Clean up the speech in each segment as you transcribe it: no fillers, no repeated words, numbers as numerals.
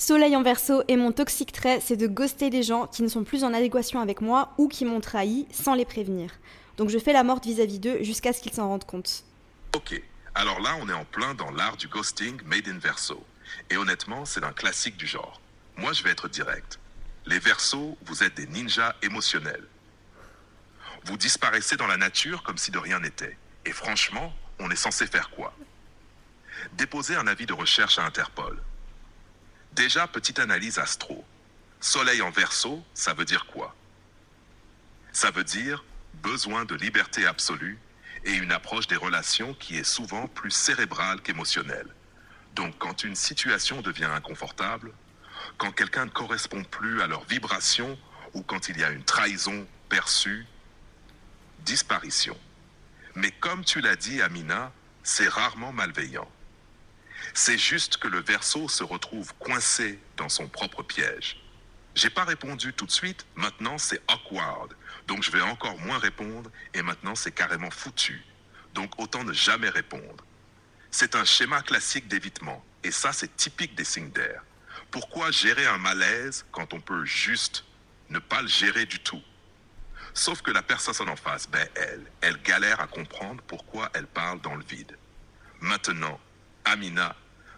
Soleil en Verseau et mon toxique trait, c'est de ghoster des gens qui ne sont plus en adéquation avec moi ou qui m'ont trahi sans les prévenir. Donc je fais la morte vis-à-vis d'eux jusqu'à ce qu'ils s'en rendent compte. Ok, alors là on est en plein dans l'art du ghosting made in verso. Et honnêtement, c'est un classique du genre. Moi je vais être direct. Les versos, vous êtes des ninjas émotionnels. Vous disparaissez dans la nature comme si de rien n'était. Et franchement, on est censé faire quoi? Déposer un avis de recherche à Interpol. Déjà, petite analyse astro. Soleil en verso, ça veut dire quoi? Ça veut dire besoin de liberté absolue et une approche des relations qui est souvent plus cérébrale qu'émotionnelle. Donc quand une situation devient inconfortable, quand quelqu'un ne correspond plus à leur vibration ou quand il y a une trahison perçue, disparition. Mais comme tu l'as dit, Amina, c'est rarement malveillant. C'est juste que le Verseau se retrouve coincé dans son propre piège. J'ai pas répondu tout de suite, maintenant c'est awkward. Donc je vais encore moins répondre et maintenant c'est carrément foutu. Donc autant ne jamais répondre. C'est un schéma classique d'évitement et ça c'est typique des signes d'air. Pourquoi gérer un malaise quand on peut juste ne pas le gérer du tout? Sauf que la personne en face, elle galère à comprendre pourquoi elle parle dans le vide. Maintenant, Amina,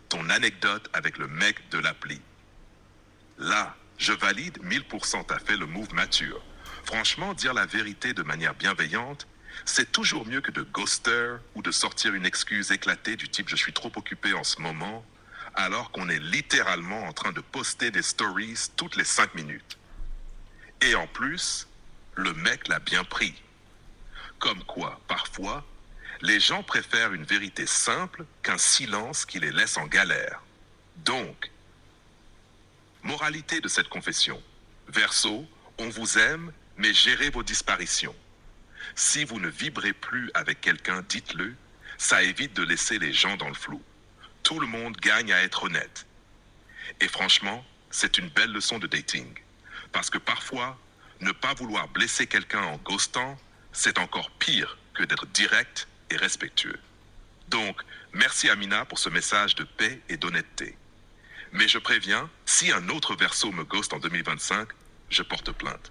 ton anecdote avec le mec de l'appli. Là, je valide 1000%, t'as fait le move mature. Franchement, dire la vérité de manière bienveillante, c'est toujours mieux que de ghoster ou de sortir une excuse éclatée du type je suis trop occupé en ce moment, alors qu'on est littéralement en train de poster des stories toutes les 5 minutes. Et en plus, le mec l'a bien pris. Comme quoi, parfois, les gens préfèrent une vérité simple qu'un silence qui les laisse en galère. Donc, moralité de cette confession. Verseau, on vous aime, mais gérez vos disparitions. Si vous ne vibrez plus avec quelqu'un, dites-le, ça évite de laisser les gens dans le flou. Tout le monde gagne à être honnête. Et franchement, c'est une belle leçon de dating. Parce que parfois, ne pas vouloir blesser quelqu'un en ghostant, c'est encore pire que d'être direct et respectueux. Donc, merci Amina pour ce message de paix et d'honnêteté. Mais je préviens, si un autre Verseau me ghost en 2025, je porte plainte.